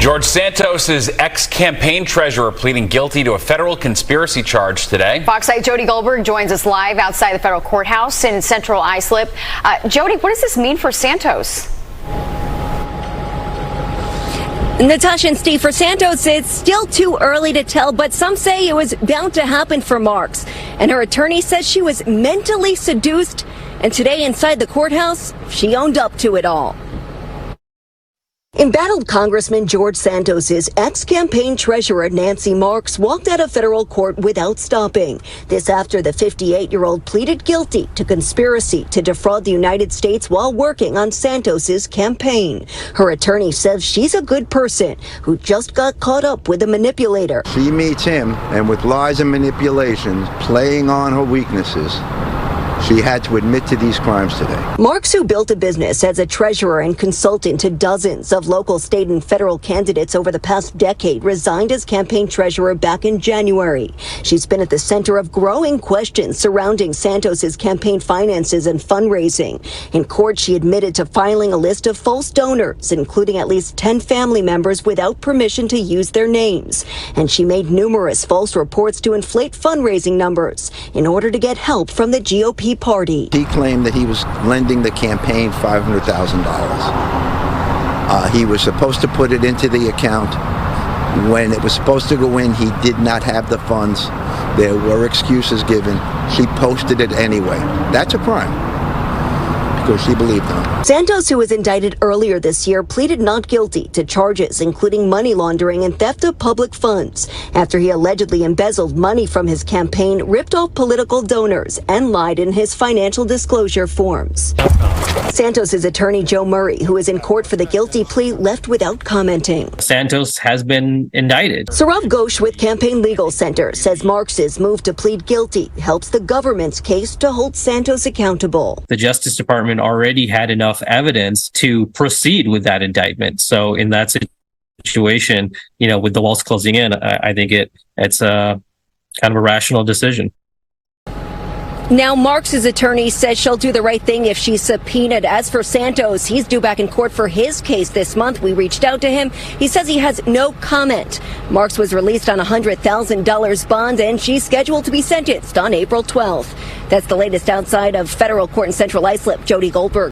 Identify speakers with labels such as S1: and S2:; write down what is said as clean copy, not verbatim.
S1: George Santos' ex-campaign treasurer pleading guilty to a federal conspiracy charge today.
S2: Fox 8 Jody Goldberg joins us live outside the federal courthouse in Central Islip. Jody, what does this mean for Santos?
S3: Natasha and Steve, for Santos, it's still too early to tell, but some say it was bound to happen for Marks. And her attorney says she was mentally seduced, and today inside the courthouse, she owned up to it all. Embattled Congressman George Santos' ex-campaign treasurer Nancy Marks walked out of federal court without stopping. This after the 58-year-old pleaded guilty to conspiracy to defraud the United States while working on Santos' campaign. Her attorney says she's a good person who just got caught up with a manipulator.
S4: She meets him, and with lies and manipulations, playing on her weaknesses, she had to admit to these crimes today.
S3: Marks, who built a business as a treasurer and consultant to dozens of local, state, and federal candidates over the past decade, resigned as campaign treasurer back in January. She's been at the center of growing questions surrounding Santos' campaign finances and fundraising. In court, she admitted to filing a list of false donors, including at least 10 family members without permission to use their names. And she made numerous false reports to inflate fundraising numbers in order to get help from the GOP party.
S4: He claimed that he was lending the campaign $500,000. He was supposed to put it into the account. When it was supposed to go in, he did not have the funds. There were excuses given. She posted it anyway. That's a crime, because she believed him.
S3: Santos, who was indicted earlier this year, pleaded not guilty to charges including money laundering and theft of public funds after he allegedly embezzled money from his campaign, ripped off political donors, and lied in his financial disclosure forms. Santos' attorney Joe Murray, who is in court for the guilty plea, left without commenting.
S5: Santos has been indicted.
S3: Saurav Ghosh with Campaign Legal Center says Marks' move to plead guilty helps the government's case to hold Santos accountable.
S5: The Justice Department already had enough evidence to proceed with that indictment. So in that situation, with the walls closing in, I think it's a kind of a rational decision.
S3: Now, Marks' attorney says she'll do the right thing if she's subpoenaed. As for Santos, he's due back in court for his case this month. We reached out to him. He says he has no comment. Marks was released on a $100,000 bond, and she's scheduled to be sentenced on April 12th. That's the latest outside of federal court in Central Islip. Jody Goldberg.